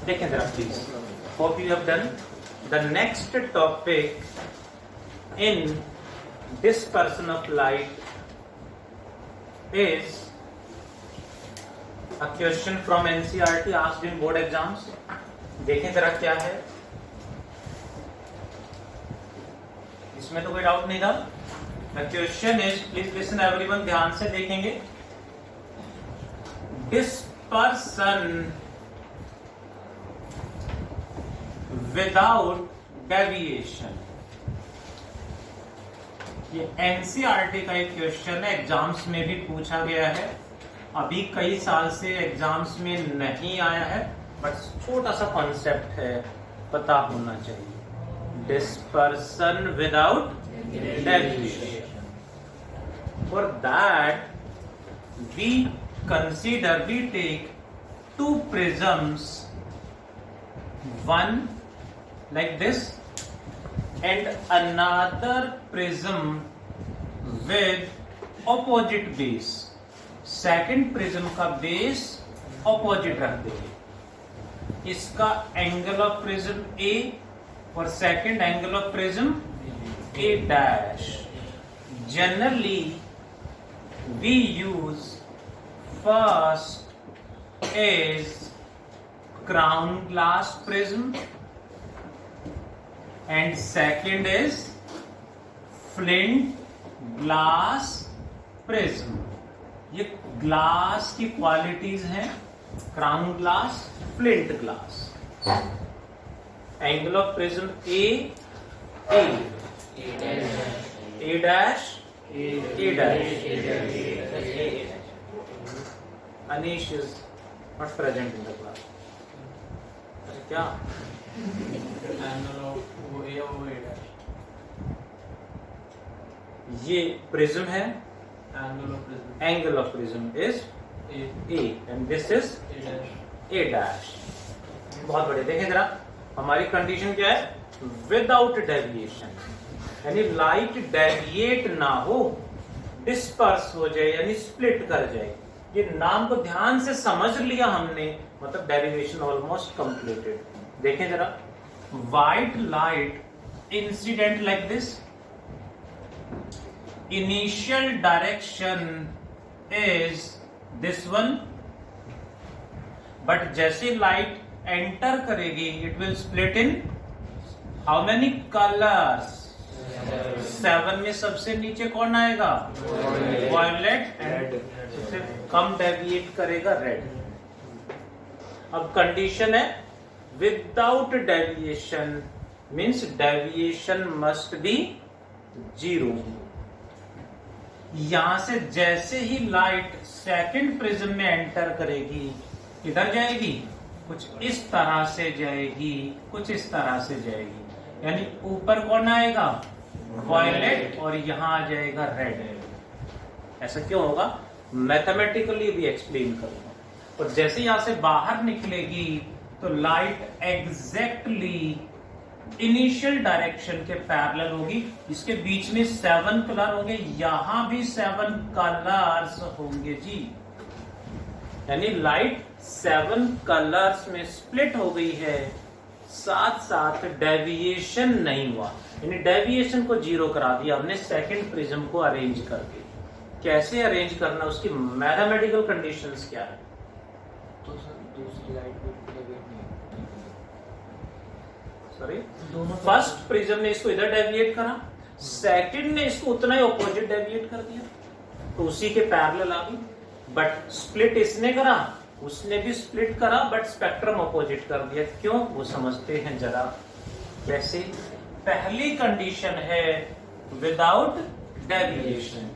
देखें जरा please. Hope you have done. The next topic in dispersion of light is a question from NCERT asked in board exams. देखें जरा क्या है. इसमें तो कोई डाउट नहीं था. The question is, please listen everyone, ध्यान से देखेंगे. Dispersion without deviation. ये एनसीईआरटी का एक क्वेश्चन है, एग्जाम्स में भी पूछा गया है. अभी कई साल से एग्जाम्स में नहीं आया है, बट छोटा सा कॉन्सेप्ट है, पता होना चाहिए. Dispersion without deviation. For that we take two prisms, one like this and another prism with opposite base. Second prism का बेस ऑपोजिट रख देंगे. इसका एंगल ऑफ प्रिज्म ए और second angle of prism A dash. Generally we use first is crown glass prism and second is flint glass prism. ये glass की qualities हैं, crown glass, flint glass. Angle of prism A dash A dash. Anish is not present in the class. क्या ये prism है. Angle of prism is A and this is a dash. बहुत बढ़िया. देखें जरा हमारी कंडीशन क्या है. विदाउट डेविएशन, यानी लाइट डेविएट ना हो, डिस्पर्स हो जाए यानी स्प्लिट कर जाए. ये नाम को ध्यान से समझ लिया हमने, मतलब डेरिवेशन ऑलमोस्ट कंप्लीटेड. देखें जरा. White light incident like this. Initial direction is this one, but जैसे लाइट एंटर करेगी it will split in how many colours. 7 में सबसे नीचे कौन आएगा. वायलेट. एंड कम डेविएट करेगा रेड. अब कंडीशन है without deviation, means deviation must be 0. यहां से जैसे ही लाइट सेकंड प्रिज्म में एंटर करेगी, किधर जाएगी. कुछ इस तरह से जाएगी, कुछ इस तरह से जाएगी. यानी ऊपर कौन आएगा. वायलेट. और यहां आ जाएगा रेड. ऐसा क्यों होगा, मैथमेटिकली भी एक्सप्लेन करूंगा. और जैसे यहां से बाहर निकलेगी तो लाइट एग्जैक्टली इनिशियल डायरेक्शन के पैरेलल होगी. इसके बीच में 7 कलर होंगे, यहां भी 7 कलर्स होंगे जी. यानी लाइट 7 कलर्स में स्प्लिट हो गई है, साथ साथ डेविएशन नहीं हुआ. यानी डेविएशन को 0 करा दिया हमने सेकंड प्रिज्म को अरेंज करके. कैसे अरेंज करना, उसकी मैथमेटिकल कंडीशंस क्या है. तो सर दूसरी लाइट भी सॉरी, फर्स्ट प्रिज्म ने इसको इधर डेविएट करा, सेकंड ने इसको उतना ही ऑपोजिट डेविएट कर दिया, तो उसी के पैरेलल आ गई. बट स्प्लिट इसने करा, उसने भी स्प्लिट करा, बट स्पेक्ट्रम ऑपोजिट कर दिया. क्यों, वो समझते हैं जरा. वैसे पहली कंडीशन है without deviation.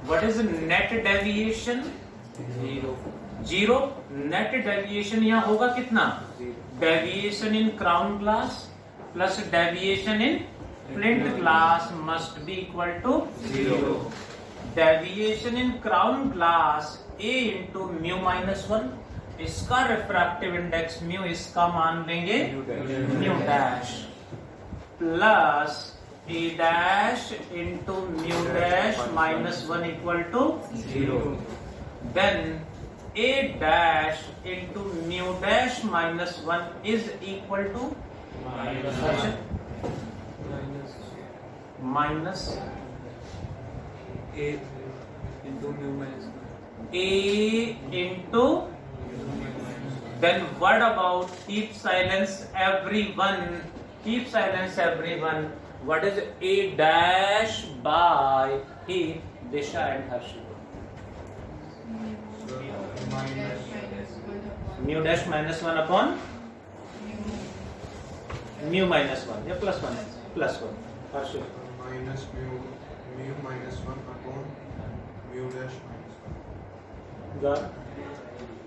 What is net deviation. 0. Net deviation यहां होगा कितना. Deviation in crown glass plus deviation in flint glass must be equal to 0. Deviation in crown glass a into mu -1. इसका रिफ्रैक्टिव इंडेक्स म्यू, इसका मान लेंगे mu dash, plus a dash into mu dash -1 equal to 0. Then a dash into mu dash minus 1 is equal to minus A into mu minus 1. a into, then what about keep silence everyone, keep silence everyone, what is a dash by Heath, Disha and Harshit? Mu dash minus 1 upon mu minus 1 या plus 1 Harshit? minus mu minus 1 upon mu dash minus 1. गा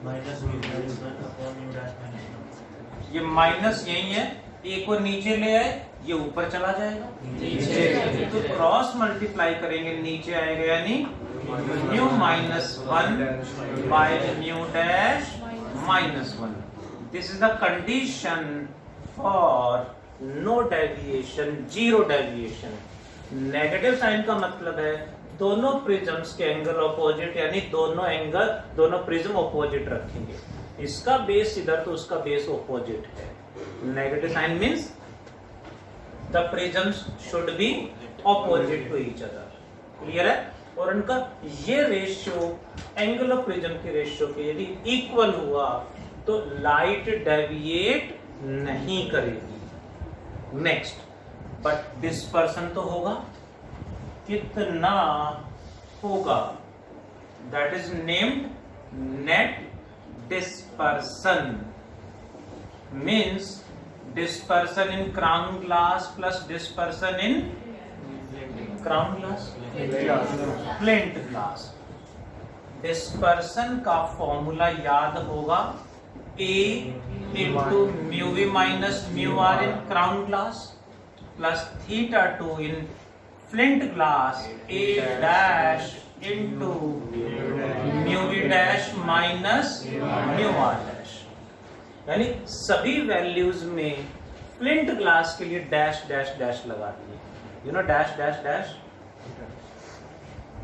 minus mu minus 1 upon mu dash minus 1. ये minus यही है, ए को नीचे ले आए, ये ऊपर चला जाएगा नीचे, तो क्रॉस मल्टीप्लाई करेंगे, नीचे आएगा यानी mu minus 1 by mu dash minus 1. This is the condition for no deviation, zero deviation. Negative sign का मतलब है दोनों प्रिज्म्स के एंगल ऑपोजिट, यानी दोनों प्रिज्म ऑपोजिट रखेंगे. इसका बेस इधर तो उसका बेस ऑपोजिट है. Negative sign means the prisms should be opposite to each other. Clear है? और उनका ये रेशियो एंगल ऑफ प्रिज्म के रेशियो के यदि इक्वल हुआ तो लाइट डेविएट नहीं करेगी. नेक्स्ट, बट डिस्पर्सन तो होगा. कितना होगा? That is named net dispersion. Means dispersion in crown glass plus dispersion in crown glass, flint glass. Dispersion का फॉर्मूला याद होगा, A into mu v minus mu r in crown glass plus theta 2 in flint glass, A dash into mu v dash minus mu r dash. यानी सभी values में flint glass के लिए dash dash dash लगा दिए. You know dash dash dash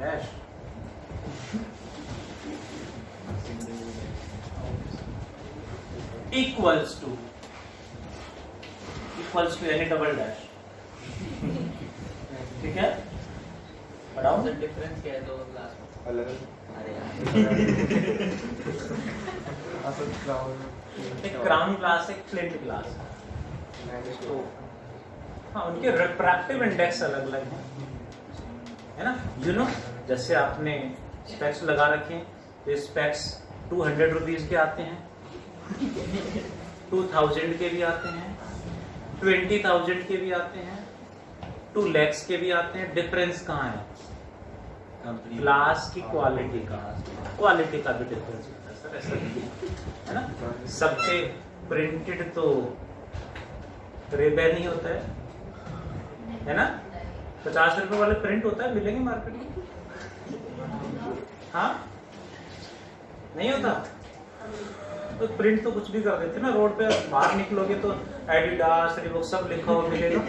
dash. Equals to यानी double dash. ठीक है? पढ़ाओ. डिफरेंस क्या है दो क्लास में? अलग अरे यार एक क्राउन ग्लास, एक फ्लिंट ग्लास. तो हाँ, उनके रिफ्रैक्टिव इंडेक्स अलग अलग है ना. यू नो, जैसे आपने स्पेक्स लगा रखे हैं, तो स्पेक्स 200 रुपीज के आते हैं, 2000 के भी आते हैं, 20,000 के भी आते हैं, 2 lakhs के भी आते हैं. डिफरेंस कहाँ है? ग्लास की क्वालिटी का भी डिफरेंस होता है सर. ऐसा नहीं है ना. सबके प्रिंटेड तो रेबैन ही होता है ना. 50 रुपए वाले प्रिंट होता है, मिलेंगे मार्केट में. हाँ, नहीं होता. तो प्रिंट तो कुछ भी कर देते ना. रोड पे बाहर निकलोगे तो एडिडास, रिबॉक सब लिखा हुआ मिलेगा.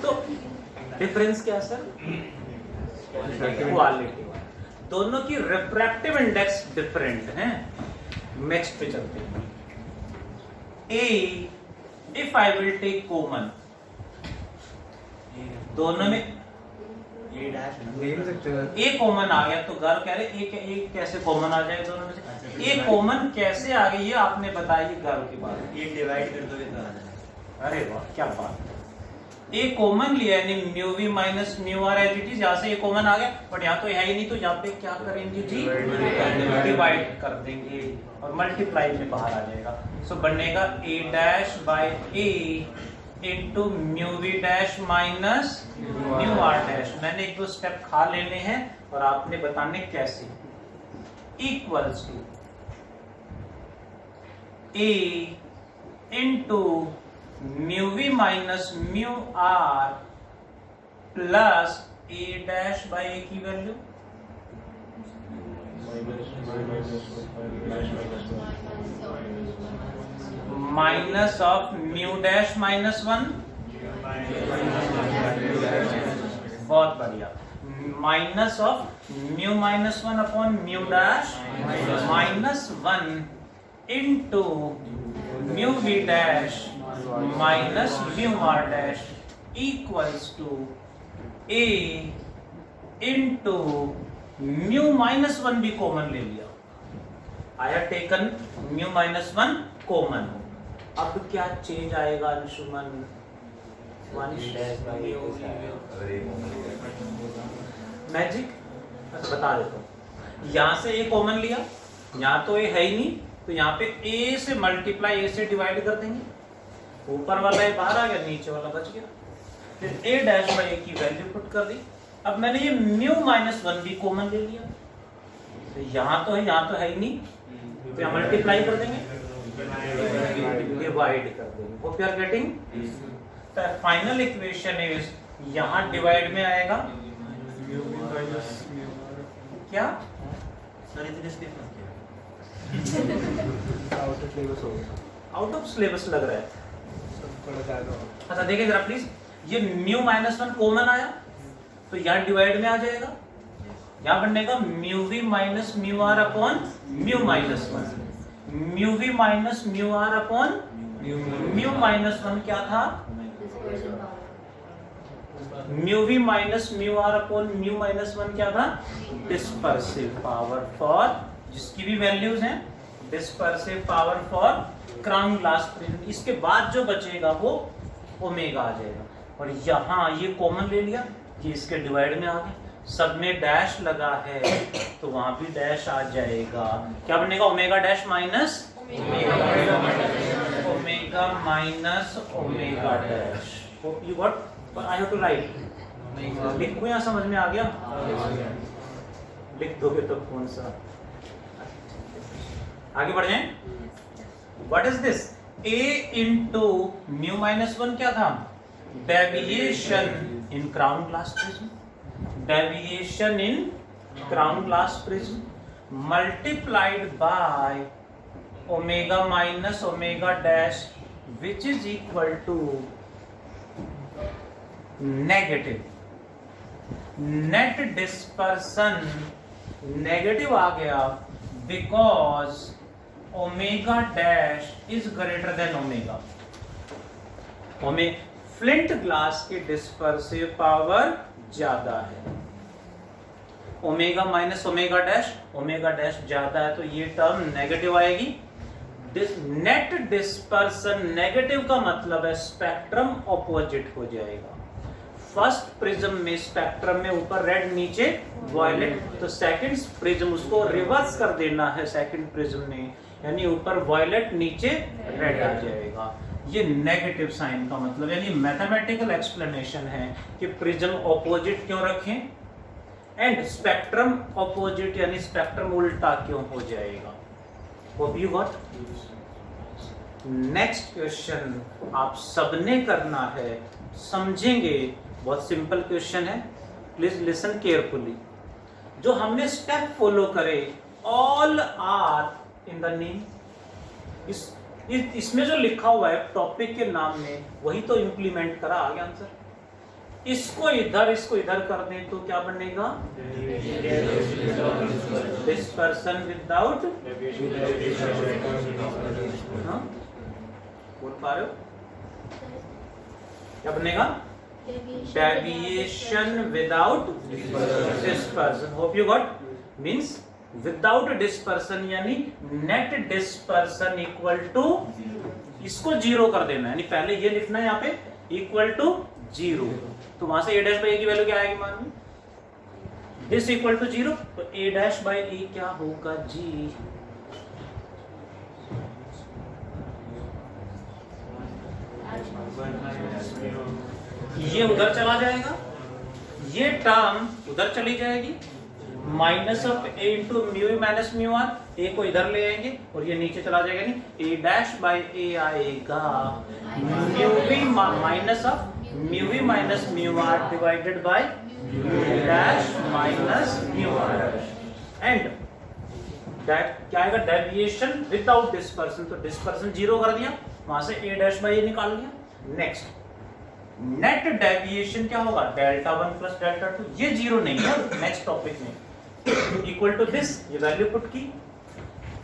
तो डिफरेंस क्या सर? क्वालिटी. दोनों की रिफ्रैक्टिव इंडेक्स डिफरेंट हैं. नेक्स्ट पे चलते हैं. A, if I will take common, दोनों में ए डैश ए कॉमन आ गया तो गर्ल कह रहे ए कैसे कॉमन आ जाएगा दोनों में से? ए कॉमन कैसे आ गई ये आपने बताइए गर्ल की बात. ये डिवाइड कर दोगे तो आ जाएगा. अरे वाह, क्या बात. ए कॉमन लिया यानी mu we minus mu R as it is. यहाँ से ए कॉमन आ गया, बट यहाँ तो है ही नहीं, तो यहाँ पे क्या करेंगे जी? डिवाइड कर देंगे और मल्टीप्लाई में बाहर आ जाएगा. सो बनेगा a dash by a into mu we dash minus mu are dash. मैंने 1-2 स्टेप खा लेने हैं और आपने बताने कैसे. Equals to a into mu we minus mu r plus a dash by a की value minus of mu dash minus 1. बहुत बढ़िया. Minus of mu minus 1 upon mu dash minus 1 into mu we dash minus mu are dash equals to a into mu minus 1 भी common ले लिया। I have taken mu minus 1 common. अब क्या change आएगा Anshuman? Magic बता देता हूँ। यहाँ से ए कॉमन लिया, यहाँ तो ए है ही नहीं, तो यहाँ पे ए से मल्टीप्लाई ए से डिवाइड कर देंगे। ऊपर वाला ए बाहर आ गया, नीचे वाला बच गया। फिर ए डैश बाई ए की वैल्यू पुट कर दी। अब मैंने ये म्यू माइनस 1 भी कॉमन ले लिया, तो यहाँ तो है ही नहीं, तो यहाँ मल्टीप्लाई कर देंगे, डिवाइड कर देंगे। Hope you are getting? The final equation is, यहाँ डिवाइड में आएगा क्या? सर इतने स्टेप मत किया। आउट ऑफ सिलेबस लग रहा है। अच्छा देखिए जरा प्लीज, ये म्यू माइनस 1 कॉमन आया, तो यहाँ डिवाइड में आ जाएगा। यहाँ बनेगा mu we minus mu R upon mu minus 1। Mu we minus mu R upon mu minus 1 क्या था? Mu we minus mu R upon mu minus 1 क्या था? डिस्पर्सिव पावर फॉर, जिसकी भी वैल्यूज हैं, dispersive power for crown glass prism. इसके बाद जो बचेगा वो ओमेगा आ जाएगा। और यहाँ ये कॉमन ले लिया, कि इसके डिवाइड में आ गए, सब में डैश लगा है तो वहां भी डैश आ जाएगा। क्या बनेगा? Omega dash minus omega minus omega dash. You got? I have to write. लिख को यहाँ समझ में आ गया? लिख दोगे तो कौन सा? आगे बढ़ जाएं। What is this? a into mu minus 1 क्या था? Deviation in crown glass prism, deviation in crown glass prism multiplied by omega minus omega dash, which is equal to negative net dispersion। Negative आ गया because omega dash is greater than omega। Flint glass की dispersive power ज्यादा है। Omega minus omega dash ज्यादा है, तो ये term negative आएगी। नेट डिस्पर्सन नेगेटिव का मतलब है स्पेक्ट्रम ऑपोजिट हो जाएगा। फर्स्ट प्रिज्म में स्पेक्ट्रम में ऊपर रेड नीचे वायलेट, तो सेकंड प्रिज्म उसको रिवर्स कर देना है सेकंड प्रिज्म में, यानी ऊपर वायलेट नीचे रेड आ जाएगा। ये नेगेटिव साइन का मतलब, यानी मैथमेटिकल एक्सप्लेनेशन है कि प्रिज्म ऑपोजिट क्यों रखें एंड स्पेक्ट्रम ऑपोजिट, यानी स्पेक्ट्रम उल्टा क्यों हो जाएगा। Hope you got? Next question आप सबने करना है, समझेंगे, बहुत सिंपल क्वेश्चन है, प्लीज लिसन केयरफुली। जो हमने स्टेप फॉलो करे, all are in the name, इसमें जो लिखा हुआ है टॉपिक के नाम में, वही तो इंप्लीमेंट करा, आ गया आंसर। इसको इधर कर दें तो क्या बनेगा? डिस्पर्सन विदाउट, बोल पा रहे हो? क्या बनेगा? Deviation without dispersion. Hope you got? Means without dispersion, यानी नेट डिस्पर्सन इक्वल टू, इसको 0 कर देना, यानी पहले ये लिखना है यहाँ पे इक्वल टू 0, तो वहां से a डैश बाई ए की वैल्यू क्या आएगी? मान लो दिस इक्वल टू 0, तो a डैश बाई ए क्या होगा जी? ये उधर चला जाएगा, ये टर्म उधर चली जाएगी, minus of a into mu minus mu r, a को इधर ले आएंगे और ये नीचे चला जाएगा, नहीं ए डैश बाई ए आएगा mu we minus of mu we minus mu R divided by dash minus mu R, and that क्या आएगा? डेविएशन विदाउट डिस्पर्सन, तो डिस्पर्सन 0 कर दिया, वहां से ए डैश बाई ए निकाल लिया। नेक्स्ट नेट डेविएशन क्या होगा, डेल्टा 1 प्लस डेल्टा 2, ये जीरो नहीं है नेक्स्ट टॉपिक में, इक्वल टू दिस, ये वैल्यू पुट की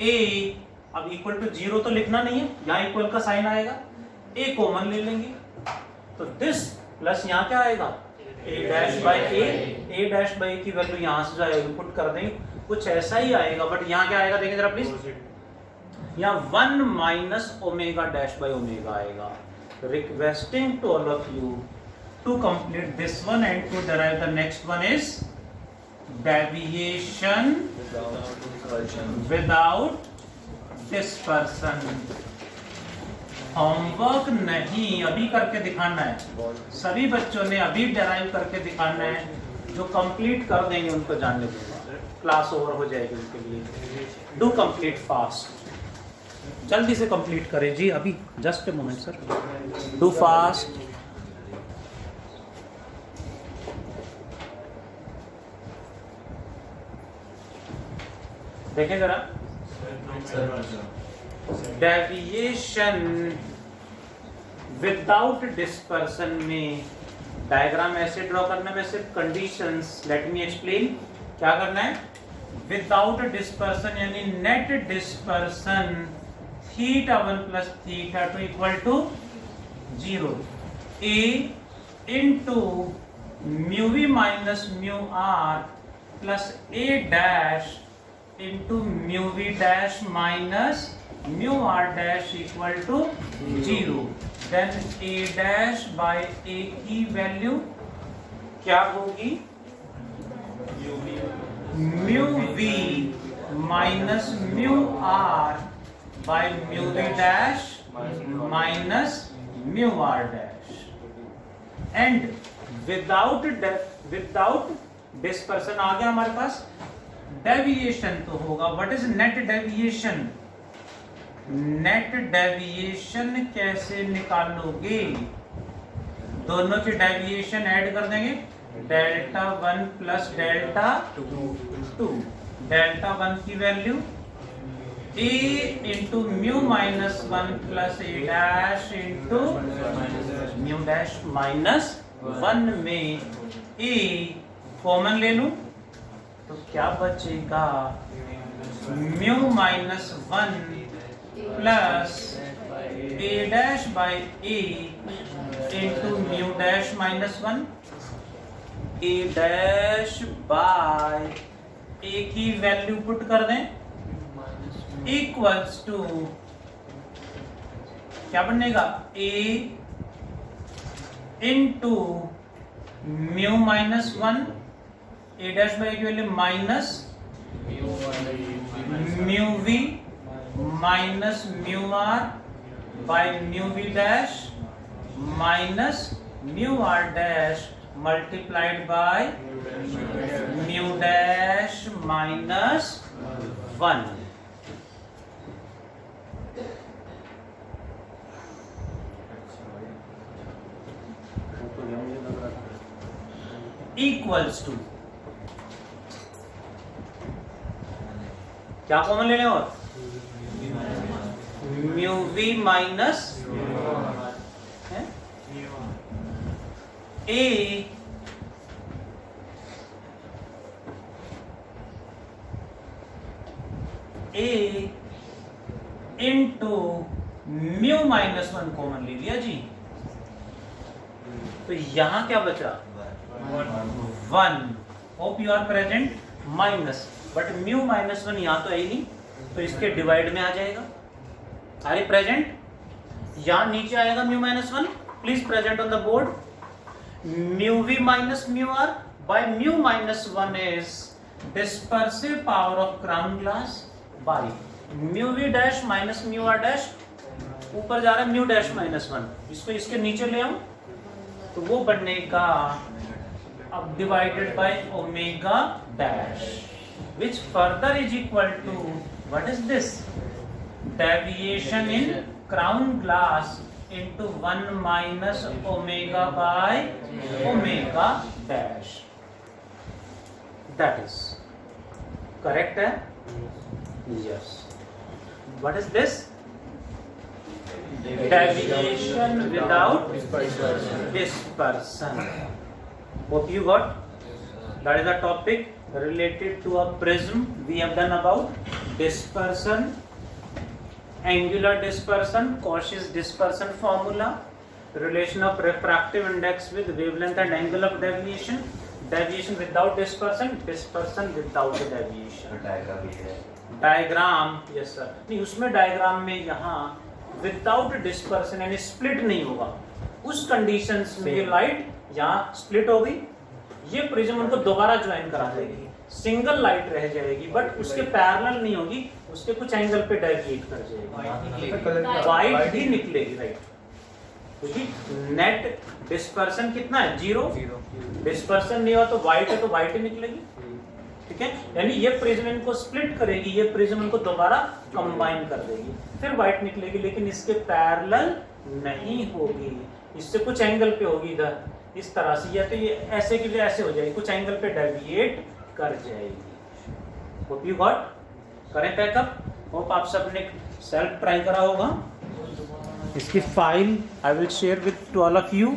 ए, अब इक्वल टू जीरो तो लिखना नहीं है, यहाँ इक्वल का साइन आएगा, ए कॉमन ले लेंगे तो दिस प्लस यहाँ क्या आएगा a dash by a dash by की वैल्यू यहाँ से जो आएगी पुट कर देंगे, कुछ ऐसा ही आएगा, बट यहाँ क्या आएगा देखें जरा प्लीज, यहाँ 1 minus omega dash by omega आएगा। Requesting to all of you to complete this one and to derive the next one is deviation without dispersion. Homework नहीं, अभी करके दिखाना है, सभी बच्चों ने अभी डेराइव करके दिखाना है, जो कंप्लीट कर देंगे उनको जानने दूंगा, क्लास ओवर हो जाएगी उनके लिए। डू कंप्लीट फास्ट, जल्दी से कंप्लीट करें जी, अभी just a moment sir, do fast. देखें जरा, डेविएशन विदाउट डिस्पर्सन में डायग्राम ऐसे ड्रॉ करने में सिर्फ कंडीशंस, लेट मी एक्सप्लेन, क्या करना है, विदाउट डिस्पर्सन यानी net dispersion theta 1 plus theta 2 equal to 0, a into mu we minus mu r plus a dash into mu we dash minus mu are dash equal to 0, then a dash by a की value क्या होगी, mu we minus mu r by mu v dash minus mu r dash, and without dispersion आ गया हमारे पास, deviation तो होगा, what is net deviation, net deviation कैसे निकालोगे, दोनों की डेविएशन ऐड कर देंगे, डेल्टा 1 प्लस डेल्टा 2, डेल्टा 1 की value a into mu minus 1 plus a dash into mu dash minus 1 में a कॉमन ले लूं तो क्या बचेगा, mu minus 1 plus a dash by a into mu dash minus 1, a dash by a की value put कर दें, equals to क्या बनेगा, a into mu minus 1, a dash by की value minus mu we minus mu r by mu we dash minus mu are dash multiplied by mu dash minus 1। Equals to क्या common ले लें, और mu we minus a into mu minus 1 common ले लिया जी, तो यहां क्या बचा, 1, hope you are present, minus, but mu minus 1 यहां तो है ही नहीं, तो इसके डिवाइड में आ जाएगा, आर प्रेजेंट, यहां नीचे आएगा mu minus 1, please present on the board, mu we minus mu R by mu minus 1 is dispersive power of crown glass by mu we dash minus mu are dash, ऊपर जा रहा है mu dash minus 1, इसको इसके नीचे ले आऊं तो वो बनेगा अब divided by omega dash, which further is equal to what is this, deviation in crown glass into 1 minus omega by omega dash, that is correct है, yes, what is this, deviation without dispersion. Hope you got. That is the topic related to a prism. We have done about dispersion, angular dispersion, Cauchy's dispersion formula, relation of refractive index with wavelength and angle of deviation, deviation without dispersion, dispersion without deviation. Diagram, yes sir, उसमें diagram में यहाँ without dispersion यानी split नहीं होगा, उस conditions में ये light यहाँ स्प्लिट हो गई, ये प्रिज्म उनको दोबारा ज्वाइन करा देगी, सिंगल लाइट रह जाएगी बट उसके पैरेलल नहीं होगी, उसके कुछ एंगल पे डेविएट कर जाएगी, वाइट ही निकलेगी, राइट। क्योंकि नेट डिस्पर्सन कितना है, 0, डिस्पर्सन नहीं हुआ तो वाइट है तो वाइट ही निकलेगी, ठीक है। यानी ये प्रिज्म इनको स्प्लिट करेगी, ये प्रिज्म इनको दोबारा कंबाइन कर देगी, फिर व्हाइट निकलेगी, लेकिन इसके पैरेलल नहीं होगी, इससे कुछ एंगल पे होगी इधर इस तरह से, या तो ये ऐसे के लिए ऐसे हो जाएगी, कुछ एंगल पे डेविएट कर जाएगी। होप यू गॉट, करें पैकअप। होप आप सबने सेल्फ ट्राई करा होगा। इसकी file I will share with two all of you.